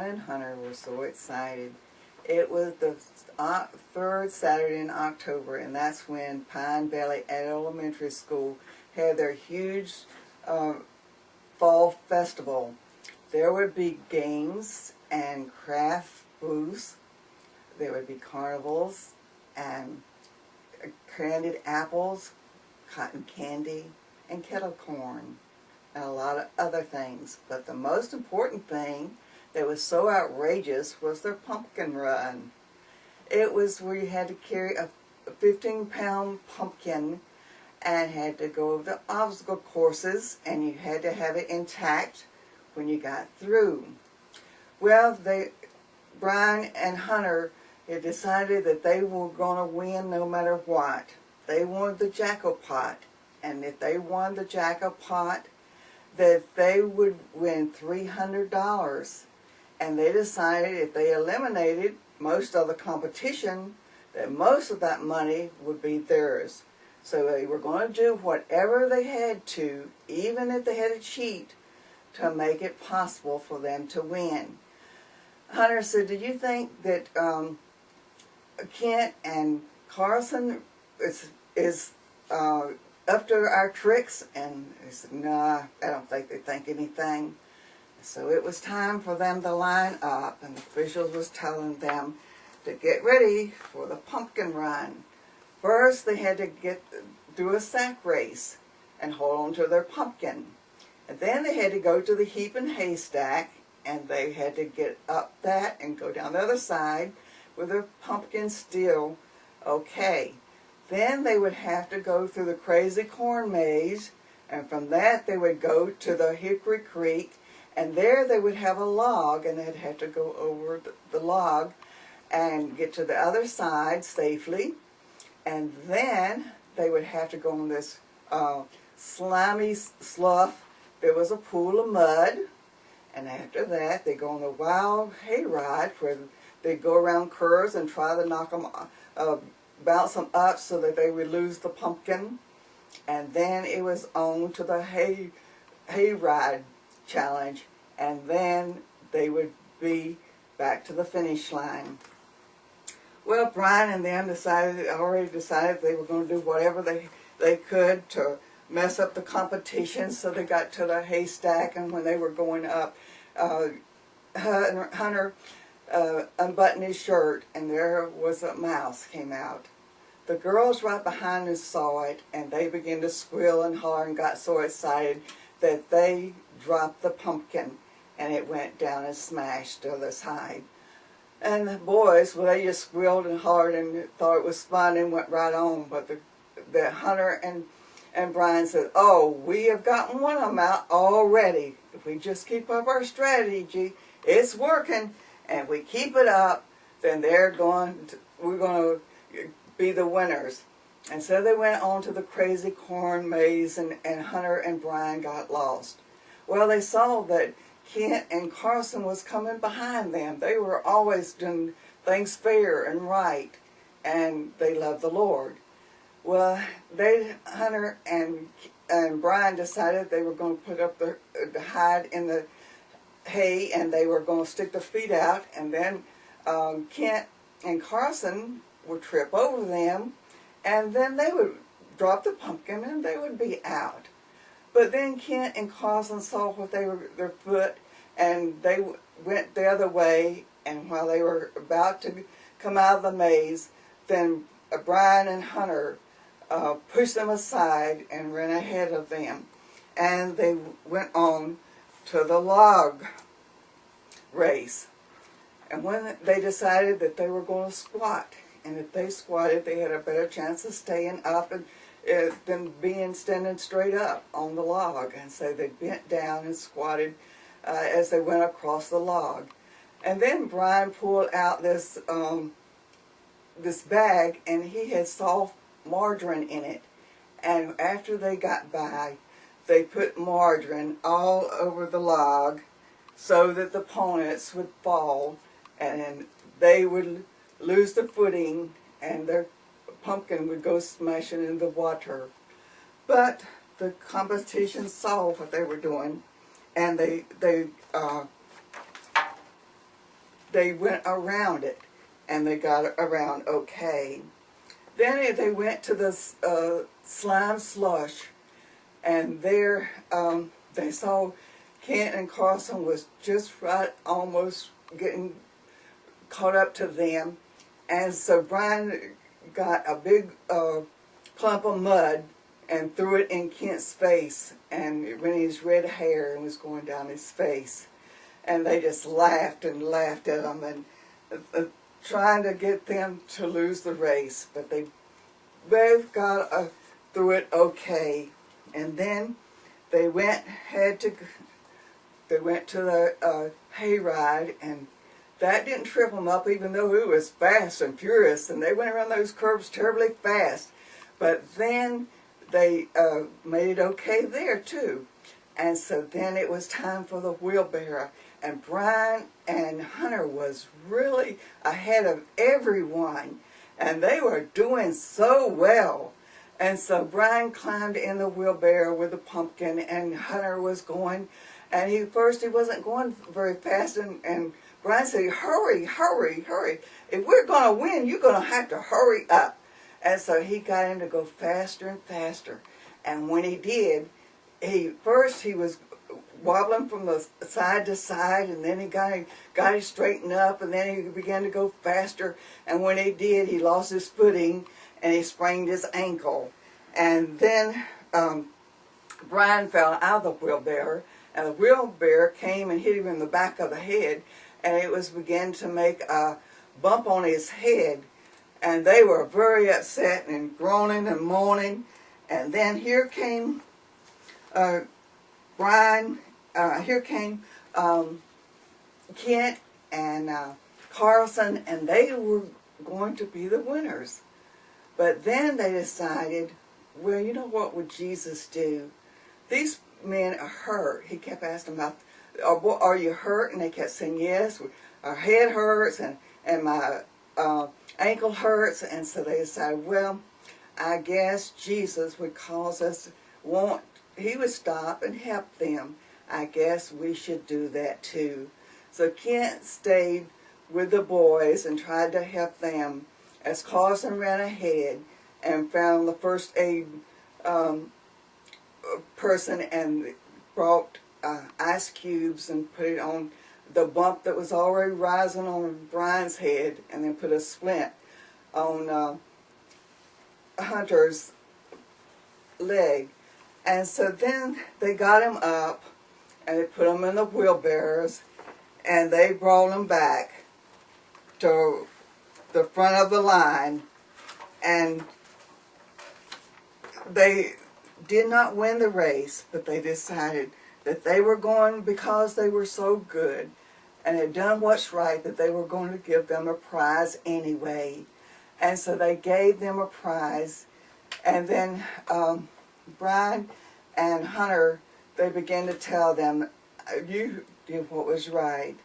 Brian and Hunter were so excited. It was the third Saturday in October, and that's when Pine Valley Elementary School had their huge fall festival. There would be games and craft booths. There would be carnivals and candied apples, cotton candy, and kettle corn, and a lot of other things. But the most important thing that was so outrageous was their pumpkin run. It was where you had to carry a 15-pound pumpkin and had to go over the obstacle courses, and you had to have it intact when you got through. Well, Brian and Hunter had decided that they were going to win no matter what. They wanted the jackpot, and if they won the jackpot, that they would win $300. And they decided if they eliminated most of the competition, that most of that money would be theirs. So they were going to do whatever they had to, even if they had to cheat, to make it possible for them to win. Hunter said, "Do you think that Kent and Carson is up to our tricks?" And he said, "Nah, I don't think they think anything." So it was time for them to line up, and the officials was telling them to get ready for the pumpkin run. First, they had to do a sack race and hold on to their pumpkin. And then they had to go to the heap and haystack, and they had to get up that and go down the other side with their pumpkin still okay. Then they would have to go through the crazy corn maze, and from that they would go to the Hickory Creek, and there they would have a log, and they'd have to go over the log and get to the other side safely. And then they would have to go on this slimy slough. There was a pool of mud. And after that, they go on the wild hayride where they go around curves and try to knock them, bounce them up so that they would lose the pumpkin. And then it was on to the hayride challenge, and then they would be back to the finish line. Well, Brian and them already decided they were going to do whatever they could to mess up the competition, so they got to the haystack, and when they were going up, Hunter unbuttoned his shirt, and there was a mouse came out. The girls right behind us saw it, and they began to squeal and holler and got so excited that they dropped the pumpkin, and it went down and smashed to the other side. And the boys, well, they just squealed and hollered and thought it was fun and went right on. But the Hunter and Brian said, "Oh, we have gotten one of them out already. If we just keep up our strategy, it's working, and we keep it up, then we're going to be the winners." And so they went on to the crazy corn maze, and Hunter and Brian got lost. Well, they saw that Kent and Carson was coming behind them. They were always doing things fair and right, and they loved the Lord. Well, Hunter and Brian decided they were going to put up the hide in the hay, and they were going to stick their feet out, and then Kent and Carson would trip over them, and then they would drop the pumpkin and they would be out. But then Kent and Carson saw what their foot, and they went the other way, and while they were about to come out of the maze, then Brian and Hunter pushed them aside and ran ahead of them. And they went on to the log race. And when they decided that they were going to squat, and if they squatted, they had a better chance of staying up than standing straight up on the log. And so they bent down and squatted as they went across the log. And then Brian pulled out this bag, and he had soft margarine in it. And after they got by, they put margarine all over the log so that the opponents would fall, and they would lose the footing, and their pumpkin would go smashing in the water. But the competition saw what they were doing, and they they went around it, and they got around okay. Then they went to the slime slush, and there they saw Kent and Carson was just right, almost getting caught up to them. And so Brian got a big clump of mud and threw it in Kent's face, and it went in his red hair and was going down his face. And they just laughed and laughed at him, and trying to get them to lose the race. But they both got through it okay. And then they went to the hayride, and that didn't trip them up, even though it was fast and furious, and they went around those curves terribly fast. But then they made it okay there too. And so then it was time for the wheelbarrow, and Brian and Hunter was really ahead of everyone, and they were doing so well. And so Brian climbed in the wheelbarrow with the pumpkin, and Hunter was going, and he wasn't going very fast, and Brian said, hurry, hurry, hurry. If we're going to win, you're going to have to hurry up. And so he got him to go faster and faster. And when he did, he was wobbling from the side to side, and then he got him straightened up, and then he began to go faster. And when he did, he lost his footing, and he sprained his ankle. And then Brian fell out of the wheelbarrow, and the wheelbarrow came and hit him in the back of the head, and it was beginning to make a bump on his head. And they were very upset and groaning and moaning. And then here came Kent and Carlson, and they were going to be the winners. But then they decided, well, you know what would Jesus do? These men are hurt. He kept asking about, are you hurt? And they kept saying, yes, our head hurts, and my ankle hurts. And so they decided, well, I guess Jesus would cause us, he would stop and help them. I guess we should do that too. So Kent stayed with the boys and tried to help them, as Carson ran ahead and found the first aid person and brought ice cubes and put it on the bump that was already rising on Brian's head, and then put a splint on Hunter's leg. And so then they got him up, and they put him in the wheelbarrows, and they brought him back to the front of the line, and they did not win the race, but they decided that they were going, because they were so good and had done what's right, that they were going to give them a prize anyway. And so they gave them a prize. And then Brian and Hunter, they began to tell them, you did what was right,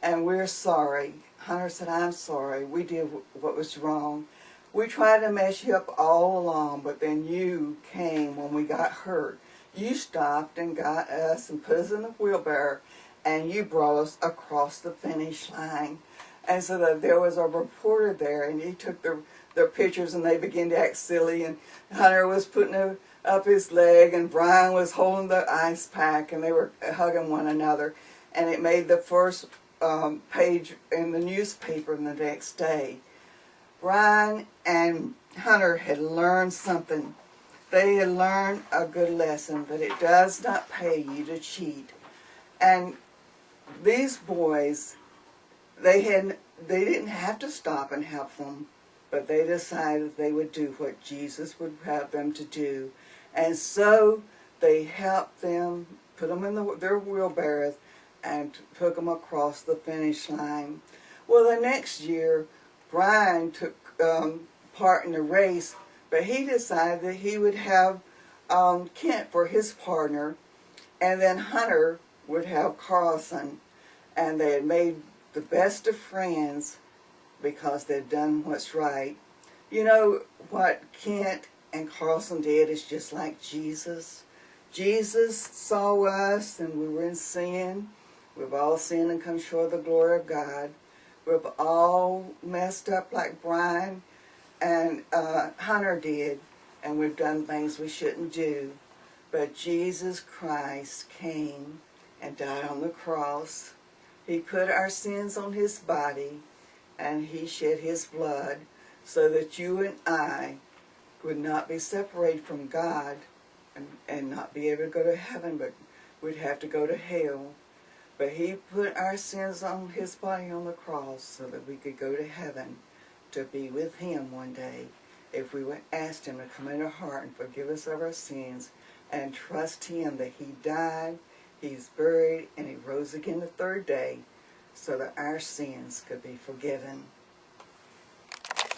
and we're sorry. Hunter said, I'm sorry, we did what was wrong. We tried to mess you up all along, but then you came when we got hurt. You stopped and got us and put us in the wheelbarrow, and you brought us across the finish line. And so there was a reporter there, and he took their pictures, and they began to act silly, and Hunter was putting up his leg, and Brian was holding the ice pack, and they were hugging one another. And it made the first page in the newspaper the next day. Brian and Hunter had learned something. They had learned a good lesson, that it does not pay you to cheat. And these boys, they didn't have to stop and help them, but they decided they would do what Jesus would have them to do. And so they helped them, put them in their wheelbarrows, and took them across the finish line. Well, the next year, Brian took part in the race, but he decided that he would have Kent for his partner, and then Hunter would have Carlson. And they had made the best of friends because they'd done what's right. You know, what Kent and Carlson did is just like Jesus. Jesus saw us, and we were in sin. We've all sinned and come short of the glory of God. We've all messed up like Brian and Hunter did, and we've done things we shouldn't do. But Jesus Christ came and died on the cross. He put our sins on his body, and he shed his blood so that you and I would not be separated from God and not be able to go to heaven, but we'd have to go to hell. But he put our sins on his body on the cross so that we could go to heaven to be with him one day if we would ask him to come into our heart and forgive us of our sins and trust him that he died, he's buried, and he rose again the third day so that our sins could be forgiven.